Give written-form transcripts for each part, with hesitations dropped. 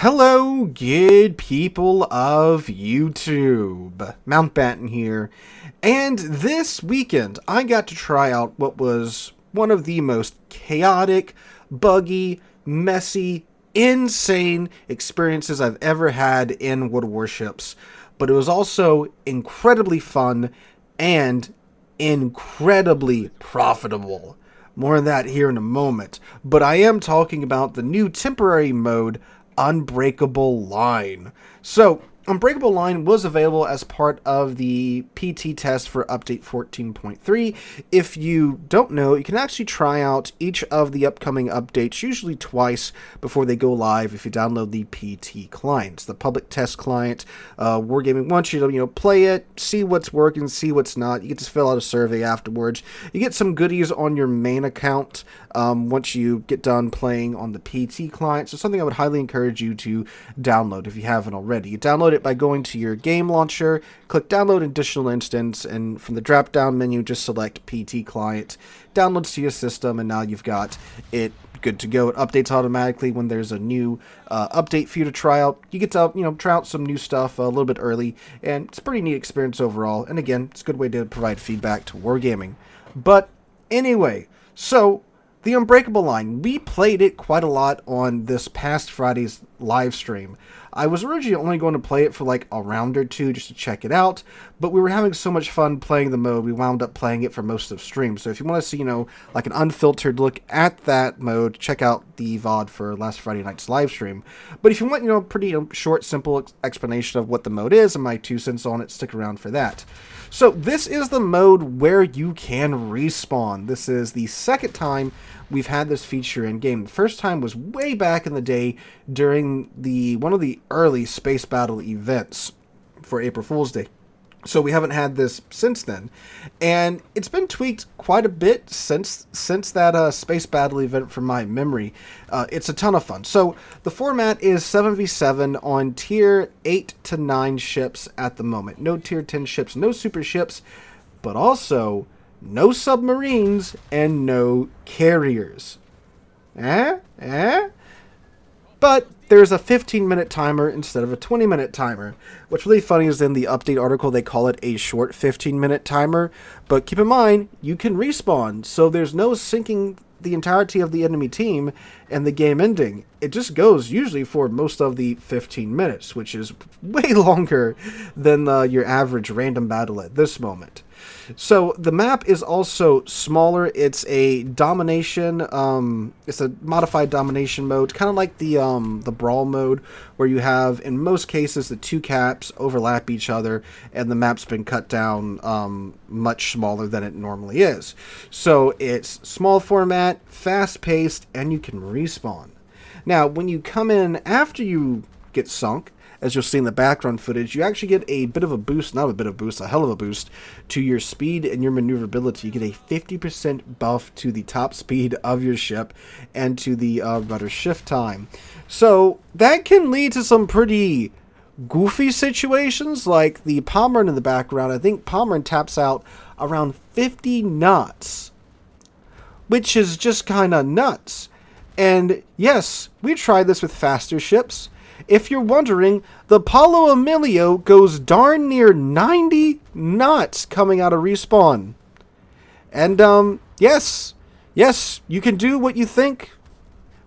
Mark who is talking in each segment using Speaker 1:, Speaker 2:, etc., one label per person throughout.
Speaker 1: Hello, good people of YouTube. Mountbatten here, and this weekend I got to try out what was one of the most chaotic, buggy, messy, insane experiences I've ever had in Warships, but it was also incredibly fun and incredibly profitable. More on that here in a moment, but I am talking about the new temporary mode, Unbreakable Line. So, Unbreakable Line was available as part of the PT test for update 14.3. If you don't know, you can actually try out each of the upcoming updates, usually twice before they go live if you download the PT clients. The public test client, Wargaming wants you to, play it, see what's working, see what's not. You get to fill out a survey afterwards. You get some goodies on your main account once you get done playing on the PT client. So something I would highly encourage you to download if you haven't already. You download it by going to your game launcher, click download additional instance, and from the drop down menu just select PT client, downloads to your system, and now you've got it good to go. It updates automatically when there's a new update for you to try out. You get to try out some new stuff a little bit early, and it's a pretty neat experience overall, and again, it's a good way to provide feedback to Wargaming. But anyway, so the Unbreakable Line, we played it quite a lot on this past Friday's live stream. I was originally only going to play it for like a round or two just to check it out, but we were having so much fun playing the mode, we wound up playing it for most of stream. So if you want to see, like an unfiltered look at that mode, check out the VOD for last Friday night's live stream. But if you want, a pretty short, simple explanation of what the mode is and my 2 cents on it, stick around for that. So this is the mode where you can respawn. This is the second time we've had this feature in game. The first time was way back in the day during one of the early space battle events for April Fool's Day. So we haven't had this since then, and it's been tweaked quite a bit since that space battle event from my memory. It's a ton of fun. So the format is 7v7 on tier 8 to 9 ships at the moment. No tier 10 ships, no super ships, but also no submarines and no carriers. But there's a 15-minute timer instead of a 20-minute timer. What's really funny is in the update article they call it a short 15-minute timer, but keep in mind you can respawn, so there's no sinking the entirety of the enemy team and the game ending. It just goes usually for most of the 15 minutes, which is way longer than your average random battle at this moment. So the map is also smaller. It's a domination. It's a modified domination mode, kind of like the brawl mode, where you have in most cases the two caps overlap each other, and the map's been cut down much smaller than it normally is. So it's small format, fast paced, and you can respawn. Now, when you come in after you get sunk, as you'll see in the background footage, you actually get a bit of a boost, not a bit of a boost, a hell of a boost to your speed and your maneuverability. You get a 50% buff to the top speed of your ship and to the rudder shift time. So that can lead to some pretty goofy situations, like the Pomeran in the background. I think Pomeran taps out around 50 knots, which is just kind of nuts. And yes, we tried this with faster ships. If you're wondering, the Apollo Emilio goes darn near 90 knots coming out of respawn. And, yes, you can do what you think.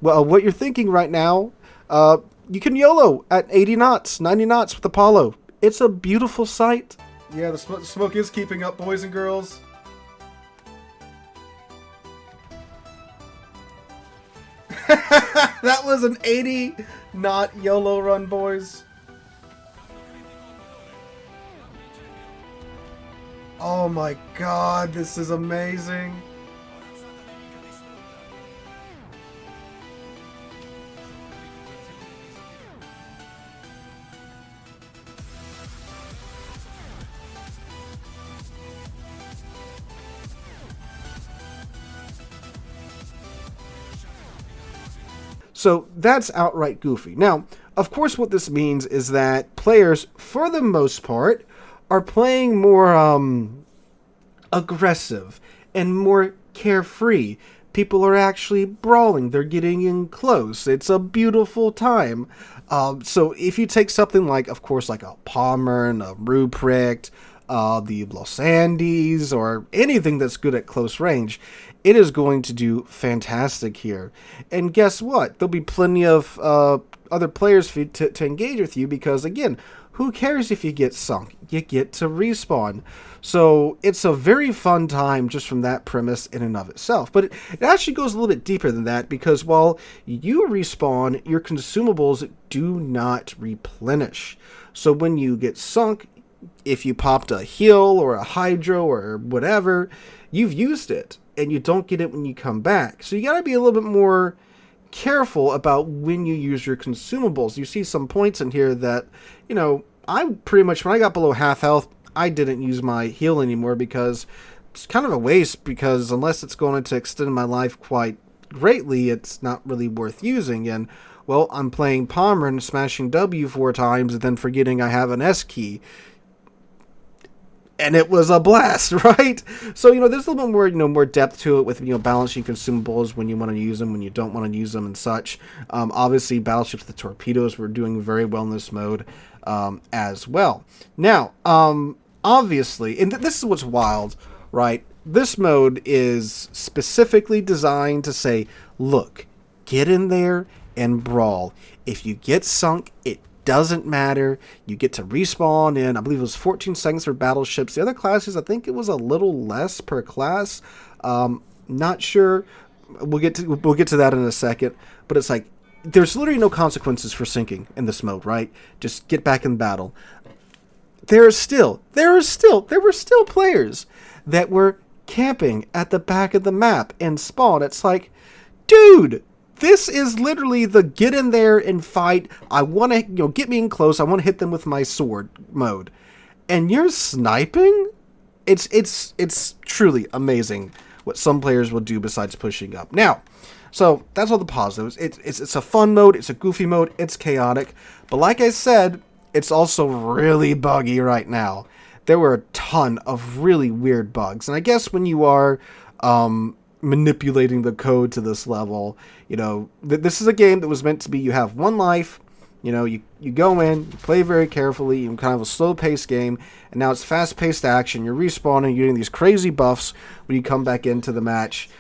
Speaker 1: Well, what you're thinking right now. You can YOLO at 80 knots, 90 knots with Apollo. It's a beautiful sight. Yeah, the smoke is keeping up, boys and girls. That was an 80 knot YOLO run, boys. Oh my god, this is amazing. So that's outright goofy. Now, of course, what this means is that players, for the most part, are playing more aggressive and more carefree People are actually brawling. They're getting in close. It's a beautiful time. So if you take something like, of course, like a Palmer and a Ruprecht, the Los Andes, or anything that's good at close range, it is going to do fantastic here. And guess what? There'll be plenty of other players for you to engage with you because, again, who cares if you get sunk? You get to respawn. So it's a very fun time just from that premise in and of itself. But it actually goes a little bit deeper than that because while you respawn, your consumables do not replenish. So when you get sunk, if you popped a heal or a hydro or whatever, you've used it and you don't get it when you come back. So you got to be a little bit more careful about when you use your consumables. You see some points in here that, you know, I pretty much, when I got below half health, I didn't use my heal anymore because it's kind of a waste, because unless it's going to extend my life quite greatly, it's not really worth using. And, well, I'm playing Palmer and smashing W 4 times and then forgetting I have an S key. And it was a blast, right? So, you know, there's a little bit more, you know, more depth to it with, you know, balancing consumables when you want to use them, when you don't want to use them and such. Obviously, Battleships, the torpedoes were doing very well in this mode as well. Now, obviously, and this is what's wild, right? This mode is specifically designed to say, look, get in there and brawl. If you get sunk, it doesn't matter. You get to respawn in, I believe it was 14 seconds for battleships. The other classes, I think it was a little less per class. Not sure. We'll get to that in a second. But it's like, there's literally no consequences for sinking in this mode, right? Just get back in battle. There were still players that were camping at the back of the map and spawn. It's like, dude, this is literally the get in there and fight. I want to, you know, get me in close. I want to hit them with my sword mode. And you're sniping? It's truly amazing what some players will do besides pushing up. Now, so that's all the positives. It's a fun mode. It's a goofy mode. It's chaotic. But like I said, it's also really buggy right now. There were a ton of really weird bugs. And I guess when you are manipulating the code to this level, you know, this is a game that was meant to be, you have one life, you know, you go in, you play very carefully, you kind of a slow-paced game, and now it's fast-paced action, you're respawning, you're getting these crazy buffs when you come back into the match.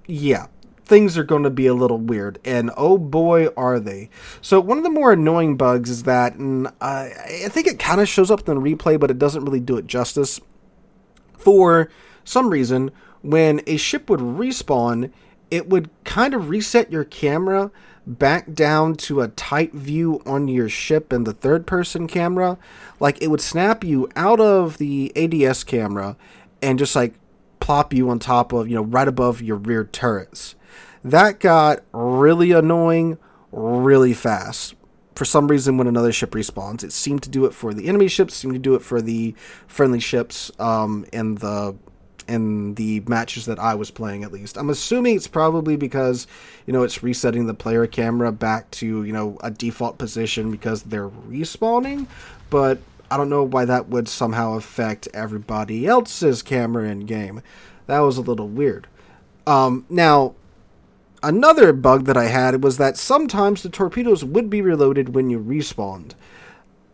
Speaker 1: Yeah, things are going to be a little weird, and oh boy are they. So one of the more annoying bugs is that, and I think it kind of shows up in the replay, but it doesn't really do it justice. For some reason, when a ship would respawn, it would kind of reset your camera back down to a tight view on your ship in the third-person camera. Like, it would snap you out of the ADS camera and just, like, plop you on top of, you know, right above your rear turrets. That got really annoying really fast. For some reason, when another ship respawns, it seemed to do it for the enemy ships, seemed to do it for the friendly ships in the matches that I was playing, at least. I'm assuming it's probably because, you know, it's resetting the player camera back to, you know, a default position because they're respawning, but I don't know why that would somehow affect everybody else's camera in game. That was a little weird. Now, another bug that I had was that sometimes the torpedoes would be reloaded when you respawned.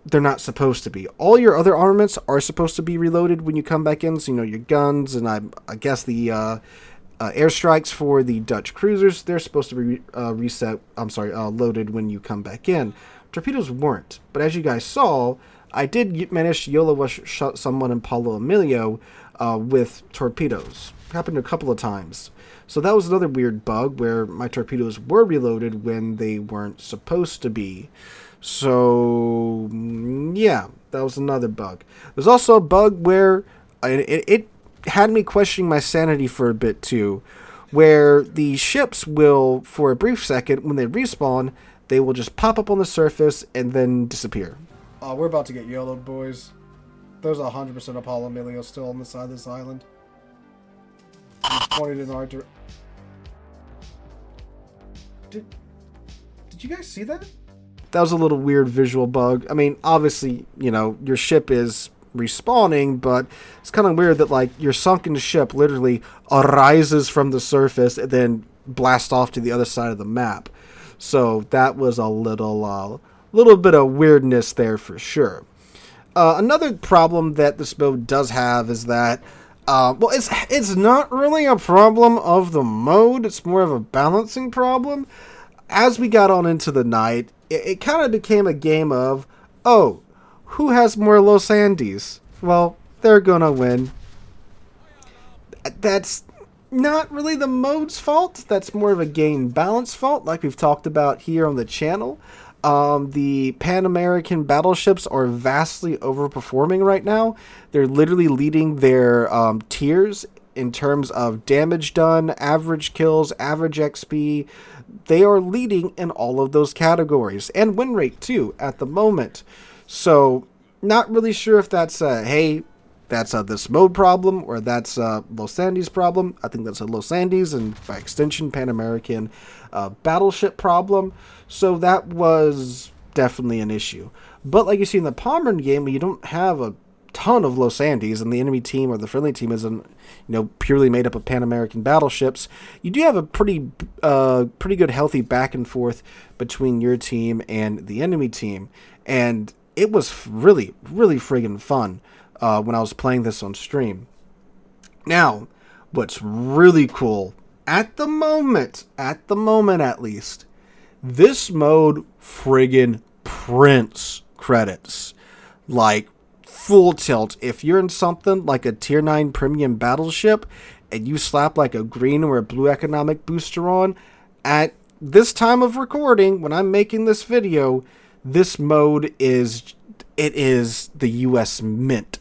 Speaker 1: They're not supposed to be. All your other armaments are supposed to be reloaded when you come back in. So, you know, your guns and I guess the airstrikes for the Dutch cruisers, they're supposed to be loaded when you come back in. Torpedoes weren't. But as you guys saw, I did manage to YOLO shot someone in Paulo Emilio with torpedoes. It happened a couple of times. So that was another weird bug where my torpedoes were reloaded when they weren't supposed to be. So, yeah, that was another bug. There's also a bug where it had me questioning my sanity for a bit, too, where the ships will, for a brief second, when they respawn, they will just pop up on the surface and then disappear. Oh, we're about to get YOLO'd, boys. There's 100% Apollo Emilio still on the side of this island. He's pointed in our direction. Did you guys see that? That was a little weird visual bug. I mean, obviously, you know, your ship is respawning, but it's kind of weird that like your sunken ship literally arises from the surface and then blasts off to the other side of the map. So that was a little bit of weirdness there for sure. Another problem that this mode does have is that, it's not really a problem of the mode. It's more of a balancing problem. As we got on into the night, it kind of became a game of, oh, who has more Los Andes? Well, they're gonna win. That's not really the mode's fault. That's more of a game balance fault, like we've talked about here on the channel. The Pan American battleships are vastly overperforming right now. They're literally leading their tiers in terms of damage done, average kills, average XP. They are leading in all of those categories, and win rate too at the moment. So not really sure if that's that's this mode problem or that's Los Andes problem. I think that's a Los Andes and by extension Pan American battleship problem. So that was definitely an issue. But like you see in the Palmer game, you don't have a ton of Los Andes and the enemy team or the friendly team isn't purely made up of Pan American battleships. You do have a pretty good healthy back and forth between your team and the enemy team, and it was really friggin' fun when I was playing this on stream. Now, what's really cool at the moment at least, this mode friggin' prints credits like full tilt. If you're in something like a tier 9 premium battleship and you slap like a green or a blue economic booster on, at this time of recording, when I'm making this video, this mode is the US Mint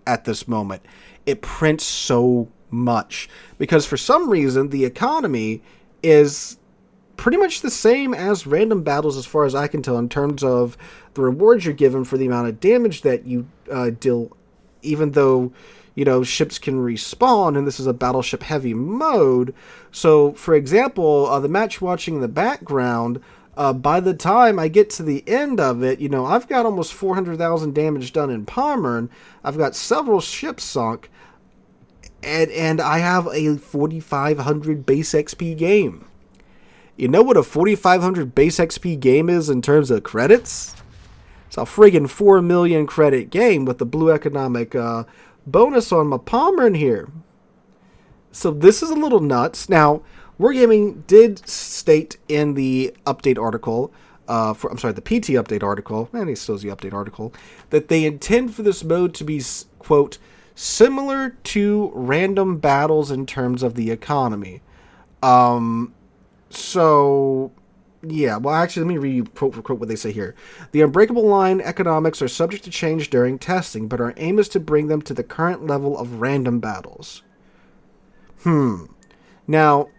Speaker 1: at this moment. It prints so much because for some reason the economy is pretty much the same as random battles as far as I can tell in terms of the rewards you're given for the amount of damage that you deal, even though ships can respawn and this is a battleship heavy mode. So for example, the match watching in the background, by the time I get to the end of it, I've got almost 400,000 damage done in Palmer. I've got several ships sunk, and I have a 4,500 base XP game. You know what a 4,500 base XP game is in terms of credits? It's a friggin' 4 million credit game with the blue economic bonus on my Palmer in here. So this is a little nuts. Now, Wargaming did state in the update article, the PT update article, and it still is the update article, that they intend for this mode to be, quote, similar to random battles in terms of the economy. So, yeah, well, actually, let me read you quote for quote what they say here. The Unbreakable Line economics are subject to change during testing, but our aim is to bring them to the current level of random battles. Now,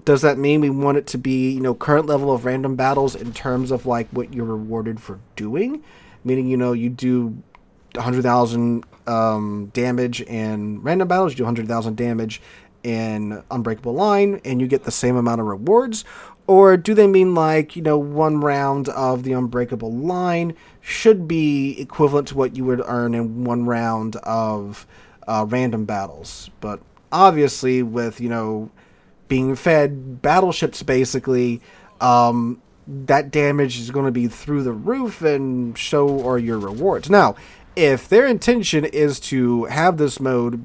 Speaker 1: does that mean we want it to be, current level of random battles in terms of, like, what you're rewarded for doing? Meaning, you do 100,000 damage in random battles, you do 100,000 damage in Unbreakable Line, and you get the same amount of rewards? Or do they mean like, one round of the Unbreakable Line should be equivalent to what you would earn in one round of random battles? But obviously with, being fed battleships basically, that damage is going to be through the roof, and so are your rewards. Now, if their intention is to have this mode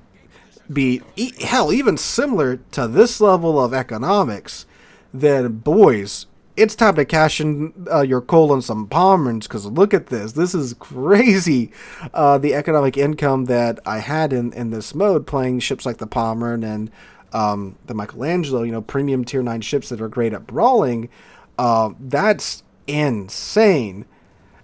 Speaker 1: be, even similar to this level of economics, then boys, it's time to cash in your coal on some Palmers, because look at this. This is crazy. The economic income that I had in this mode playing ships like the Palmer and the Michelangelo, premium tier 9 ships that are great at brawling. That's insane.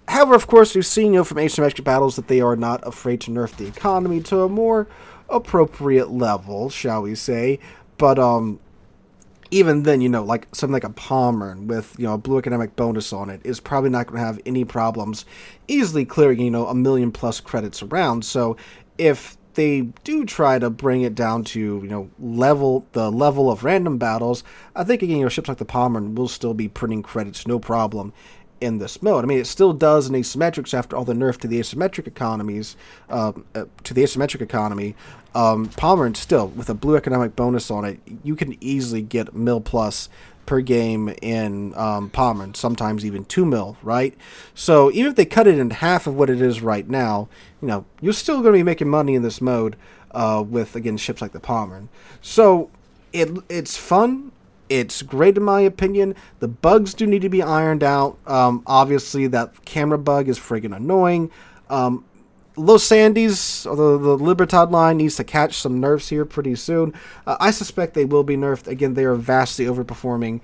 Speaker 1: However, of course, we've seen from asymmetric battles that they are not afraid to nerf the economy to a more appropriate level, shall we say. But even then, like something like a Palmer with, a blue economic bonus on it is probably not going to have any problems easily clearing, a million plus credits around. So if they do try to bring it down to, the level of random battles, I think, again, ships like the Palmer will still be printing credits, no problem, in this mode. I mean, it still does in asymmetrics after all the nerf to the asymmetric economies, Palmer still, with a blue economic bonus on it, you can easily get mil plus per game in Palmer, sometimes even 2 mil, right? So even if they cut it in half of what it is right now, you know, you're still going to be making money in this mode with, again, ships like the Palmer. So it's fun. It's great in my opinion. The bugs do need to be ironed out. Obviously, that camera bug is friggin' annoying. Los Andes, the Libertad line, needs to catch some nerfs here pretty soon. I suspect they will be nerfed. Again, they are vastly overperforming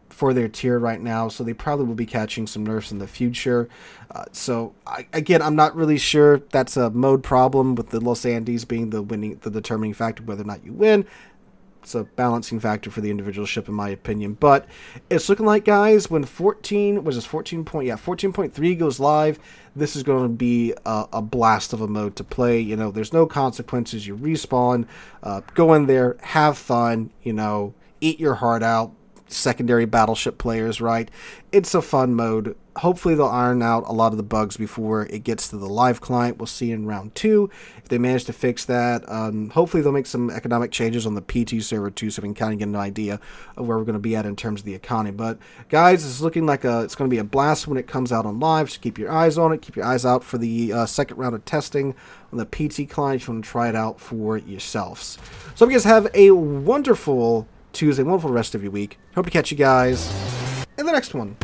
Speaker 1: for their tier right now, so they probably will be catching some nerfs in the future. Again, I'm not really sure that's a mode problem, with the Los Andes being the determining factor whether or not you win. It's a balancing factor for the individual ship, in my opinion. But it's looking like, guys, when 14.3 goes live, this is going to be a blast of a mode to play. You know, there's no consequences. You respawn, go in there, have fun, you know, eat your heart out. Secondary battleship players, right? It's a fun mode. Hopefully they'll iron out a lot of the bugs before it gets to the live client. We'll see in round 2 if they manage to fix that. Hopefully they'll make some economic changes on the PT server too, so we can kind of get an idea of where we're going to be at in terms of the economy. But guys, it's looking like it's going to be a blast when it comes out on live, so keep your eyes on it. Keep your eyes out for the second round of testing on the PT client if you want to try it out for yourselves. So hope you guys have a wonderful Tuesday, wonderful rest of your week. Hope to catch you guys in the next one.